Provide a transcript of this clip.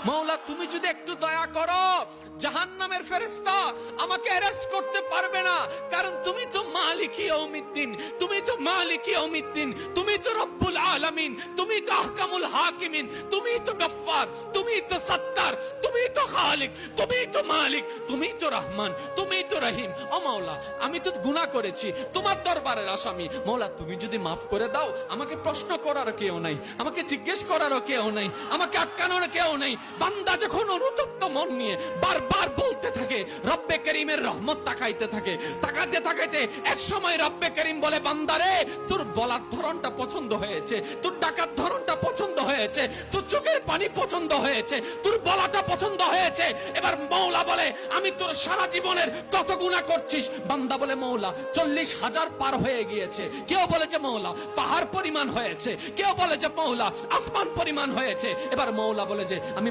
মাওলা তুমি যদি একটু দয়া করো, জাহান্নামের ফেরেশতা আমাকে অ্যারেস্ট করতে পারবে না, কারণ তুমি তো মালিক ইয়াউমিদ্দিন, তুমি তো মালিক ইয়াউমিদ্দিন, তুমি তো রব্বুল আলামিন, তুমি তো আহকামুল হাকিমিন, তুমি তো গফফার, তুমি তো সত্তার, তুমি তো খালিক, তুমি তো মালিক, তুমি তো রহমান, তুমি তো রহিম। ও মাওলা আমি তো গুনাহ করেছি, তোমার দরবারের আসামি। মাওলা তুমি যদি মাফ করে দাও, আমাকে প্রশ্ন করার কেউ নাই, আমাকে জিজ্ঞেস করারও কেউ নাই, আমাকে আটকানোর কেউ নাই। বান্দা যখন অনুতপ্ত মন নিয়ে বারবার বলতে থাকে, রব্বে করিমের রহমত তাকাইতে থাকে, তাকাতে তাকাইতে এক সময় রব্বে করিম বলে, বান্দারে তোর বলার ধরনটা পছন্দ হয়েছে, তোর ডাকার ধরনটা পছন্দ হয়েছে, তোর চোখের পানি পছন্দ হয়েছে, তোর বলাটা পছন্দ হয়েছে। এবার মওলা বলে, আমি তোর সারা জীবনের কত গুনাহ করছিস? বান্দা বলে, মওলা 40,000 পার হয়ে গিয়েছে। কেউ বলে যে মওলা পাহাড় পরিমাণ হয়েছে, কেউ বলে যে মওলা আসমান পরিমাণ হয়েছে। এবার মওলা বলে যে আমি